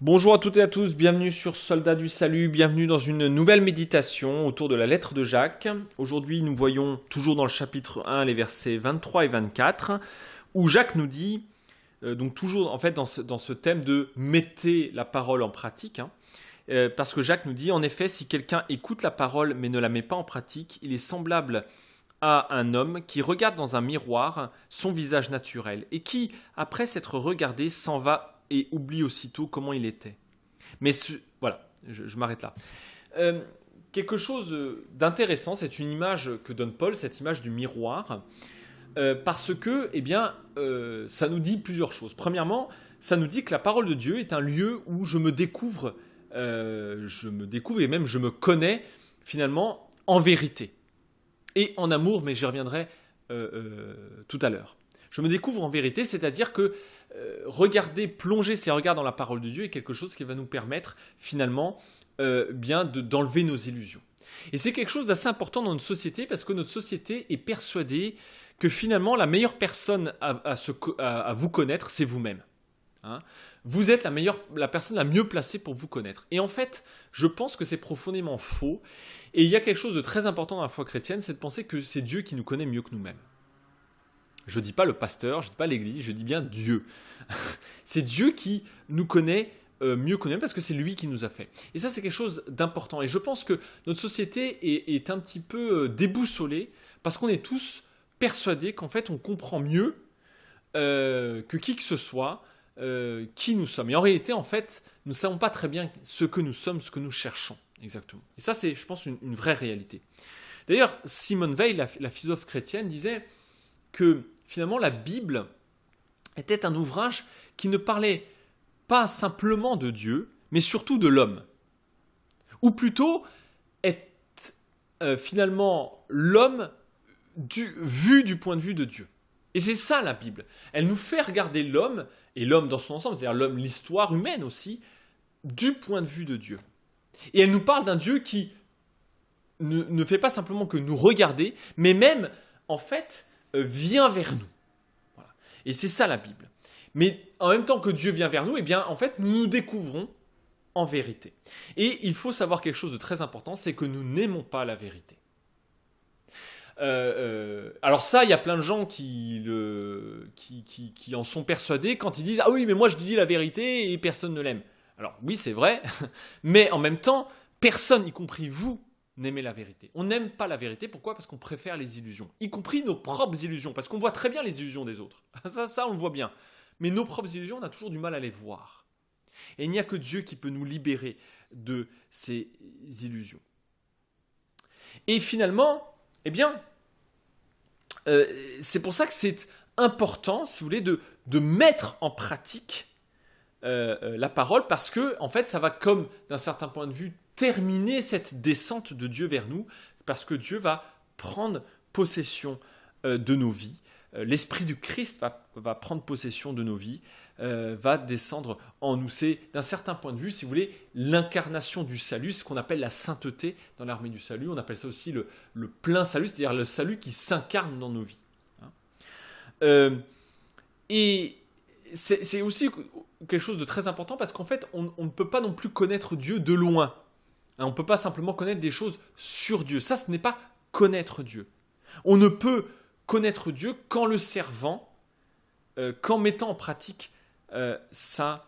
Bonjour à toutes et à tous, bienvenue sur Soldats du Salut, bienvenue dans une nouvelle méditation autour de la lettre de Jacques. Aujourd'hui, nous voyons toujours dans le chapitre 1 les versets 23 et 24, où Jacques nous dit, donc toujours en fait dans ce thème de mettez la parole en pratique, parce que Jacques nous dit, en effet, si quelqu'un écoute la parole mais ne la met pas en pratique, il est semblable à un homme qui regarde dans un miroir son visage naturel et qui, après s'être regardé, s'en va et oublie aussitôt comment il était. Mais voilà, je m'arrête là. Quelque chose d'intéressant, c'est une image que donne Paul, cette image du miroir, parce que, ça nous dit plusieurs choses. Premièrement, ça nous dit que la parole de Dieu est un lieu où je me découvre et même je me connais finalement en vérité et en amour, mais j'y reviendrai tout à l'heure. Je me découvre en vérité, c'est-à-dire que plonger ses regards dans la parole de Dieu est quelque chose qui va nous permettre finalement d'enlever nos illusions. Et c'est quelque chose d'assez important dans notre société parce que notre société est persuadée que finalement la meilleure personne à vous connaître, c'est vous-même. Vous êtes la personne la mieux placée pour vous connaître. Et en fait, je pense que c'est profondément faux. Et il y a quelque chose de très important dans la foi chrétienne, c'est de penser que c'est Dieu qui nous connaît mieux que nous-mêmes. Je ne dis pas le pasteur, je ne dis pas l'église, je dis bien Dieu. C'est Dieu qui nous connaît mieux que nous-mêmes parce que c'est lui qui nous a fait. Et ça, c'est quelque chose d'important. Et je pense que notre société est un petit peu déboussolée parce qu'on est tous persuadés qu'en fait, on comprend mieux que qui que ce soit qui nous sommes. Et en réalité, en fait, nous ne savons pas très bien ce que nous sommes, ce que nous cherchons exactement. Et ça, c'est, je pense, une vraie réalité. D'ailleurs, Simone Weil, la philosophe chrétienne, disait que finalement la Bible était un ouvrage qui ne parlait pas simplement de Dieu, mais surtout de l'homme. Ou plutôt, est finalement l'homme vu du point de vue de Dieu. Et c'est ça la Bible. Elle nous fait regarder l'homme, et l'homme dans son ensemble, c'est-à-dire l'homme, l'histoire humaine aussi, du point de vue de Dieu. Et elle nous parle d'un Dieu qui ne fait pas simplement que nous regarder, mais même, en fait, vient vers nous. Voilà. Et c'est ça la Bible. Mais en même temps que Dieu vient vers nous, en fait, nous nous découvrons en vérité. Et il faut savoir quelque chose de très important, c'est que nous n'aimons pas la vérité. Alors ça, il y a plein de gens qui en sont persuadés quand ils disent « Ah oui, mais moi je dis la vérité et personne ne l'aime. » Alors oui, c'est vrai, mais en même temps, personne, y compris vous, n'aimez la vérité. On n'aime pas la vérité, pourquoi ? Parce qu'on préfère les illusions, y compris nos propres illusions, parce qu'on voit très bien les illusions des autres. Ça, on le voit bien. Mais nos propres illusions, on a toujours du mal à les voir. Et il n'y a que Dieu qui peut nous libérer de ces illusions. Et finalement, c'est pour ça que c'est important, si vous voulez, de mettre en pratique la parole, parce que, en fait, ça va, comme d'un certain point de vue, terminer cette descente de Dieu vers nous, parce que Dieu va prendre possession de nos vies. L'Esprit du Christ va prendre possession de nos vies, va descendre en nous. C'est, d'un certain point de vue, si vous voulez, l'incarnation du salut, ce qu'on appelle la sainteté dans l'armée du salut. On appelle ça aussi le plein salut, c'est-à-dire le salut qui s'incarne dans nos vies. Et c'est aussi quelque chose de très important parce qu'en fait, on ne peut pas non plus connaître Dieu de loin. On ne peut pas simplement connaître des choses sur Dieu. Ça, ce n'est pas connaître Dieu. On ne peut connaître Dieu qu'en le servant, qu'en mettant en pratique sa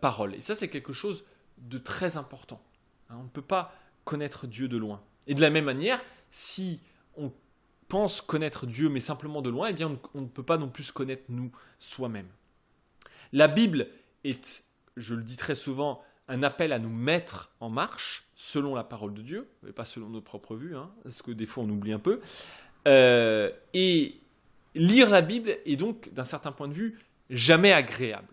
parole. Et ça, c'est quelque chose de très important. On ne peut pas connaître Dieu de loin. Et de la même manière, si on pense connaître Dieu, mais simplement de loin, on ne peut pas non plus se connaître nous, soi-même. La Bible est, je le dis très souvent, un appel à nous mettre en marche selon la parole de Dieu, et pas selon notre propre vue, parce que des fois on oublie un peu. Et lire la Bible est donc, d'un certain point de vue, jamais agréable.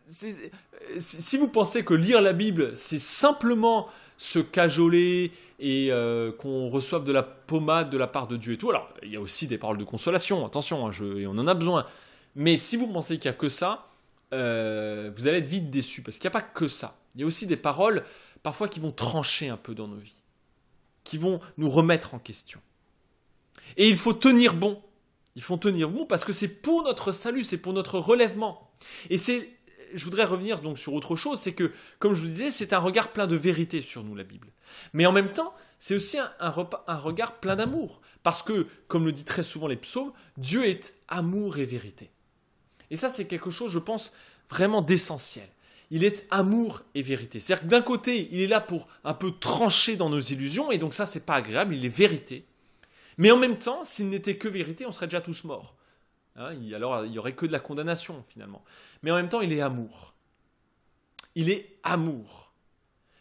Si vous pensez que lire la Bible, c'est simplement se cajoler et qu'on reçoive de la pommade de la part de Dieu et tout, alors il y a aussi des paroles de consolation, attention, et on en a besoin. Mais si vous pensez qu'il n'y a que ça, vous allez être vite déçus, parce qu'il n'y a pas que ça. Il y a aussi des paroles, parfois, qui vont trancher un peu dans nos vies, qui vont nous remettre en question. Et il faut tenir bon. Il faut tenir bon parce que c'est pour notre salut, c'est pour notre relèvement. Et c'est je voudrais revenir donc sur autre chose, c'est que, comme je vous disais, c'est un regard plein de vérité sur nous, la Bible. Mais en même temps, c'est aussi un regard plein d'amour. Parce que, comme le dit très souvent les psaumes, Dieu est amour et vérité. Et ça, c'est quelque chose, je pense, vraiment d'essentiel. Il est amour et vérité. C'est-à-dire que d'un côté, il est là pour un peu trancher dans nos illusions, et donc ça, c'est pas agréable, il est vérité. Mais en même temps, s'il n'était que vérité, on serait déjà tous morts. Alors, il n'y aurait que de la condamnation, finalement. Mais en même temps, il est amour. Il est amour.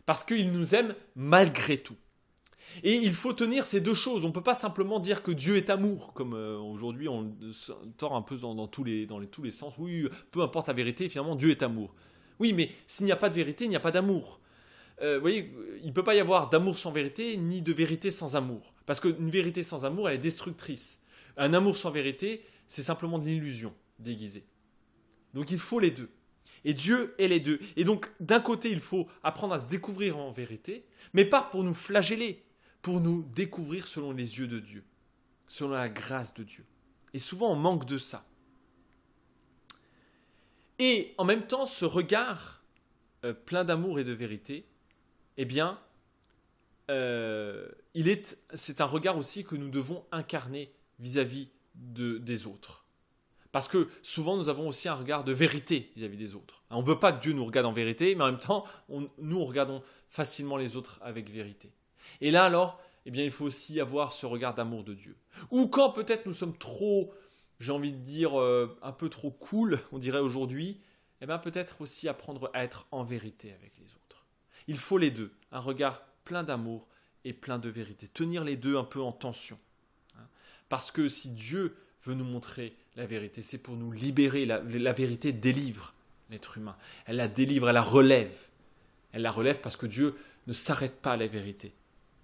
Parce qu'il nous aime malgré tout. Et il faut tenir ces deux choses. On ne peut pas simplement dire que Dieu est amour, comme aujourd'hui on tord un peu dans tous les sens. Oui, peu importe la vérité, finalement, Dieu est amour. Oui, mais s'il n'y a pas de vérité, il n'y a pas d'amour. Vous voyez, il ne peut pas y avoir d'amour sans vérité, ni de vérité sans amour. Parce qu'une vérité sans amour, elle est destructrice. Un amour sans vérité, c'est simplement de l'illusion déguisée. Donc il faut les deux. Et Dieu est les deux. Et donc, d'un côté, il faut apprendre à se découvrir en vérité, mais pas pour nous flageller, pour nous découvrir selon les yeux de Dieu, selon la grâce de Dieu. Et souvent, on manque de ça. Et en même temps, ce regard plein d'amour et de vérité, eh bien, c'est un regard aussi que nous devons incarner vis-à-vis des autres. Parce que souvent, nous avons aussi un regard de vérité vis-à-vis des autres. On ne veut pas que Dieu nous regarde en vérité, mais en même temps, nous regardons facilement les autres avec vérité. Et là, alors, eh bien, il faut aussi avoir ce regard d'amour de Dieu. Ou quand peut-être nous sommes trop, j'ai envie de dire, un peu trop cool, on dirait aujourd'hui, eh bien, peut-être aussi apprendre à être en vérité avec les autres. Il faut les deux, un regard plein d'amour et plein de vérité. Tenir les deux un peu en tension. Parce que si Dieu veut nous montrer la vérité, c'est pour nous libérer. La vérité délivre l'être humain. Elle la délivre, elle la relève. Elle la relève parce que Dieu ne s'arrête pas à la vérité.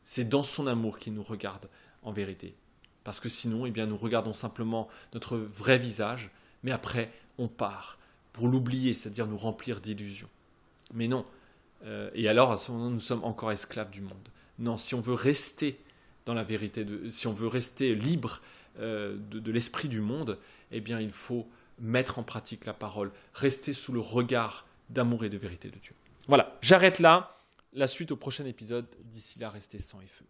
C'est dans son amour qu'il nous regarde en vérité. Parce que sinon, eh bien, nous regardons simplement notre vrai visage, mais après, on part pour l'oublier, c'est-à-dire nous remplir d'illusions. Mais non. Et alors, à ce moment, nous sommes encore esclaves du monde. Non, si on veut rester dans la vérité, si on veut rester libre de l'esprit du monde, eh bien, il faut mettre en pratique la parole, rester sous le regard d'amour et de vérité de Dieu. Voilà, j'arrête là. La suite au prochain épisode. D'ici là, restez sang et feu.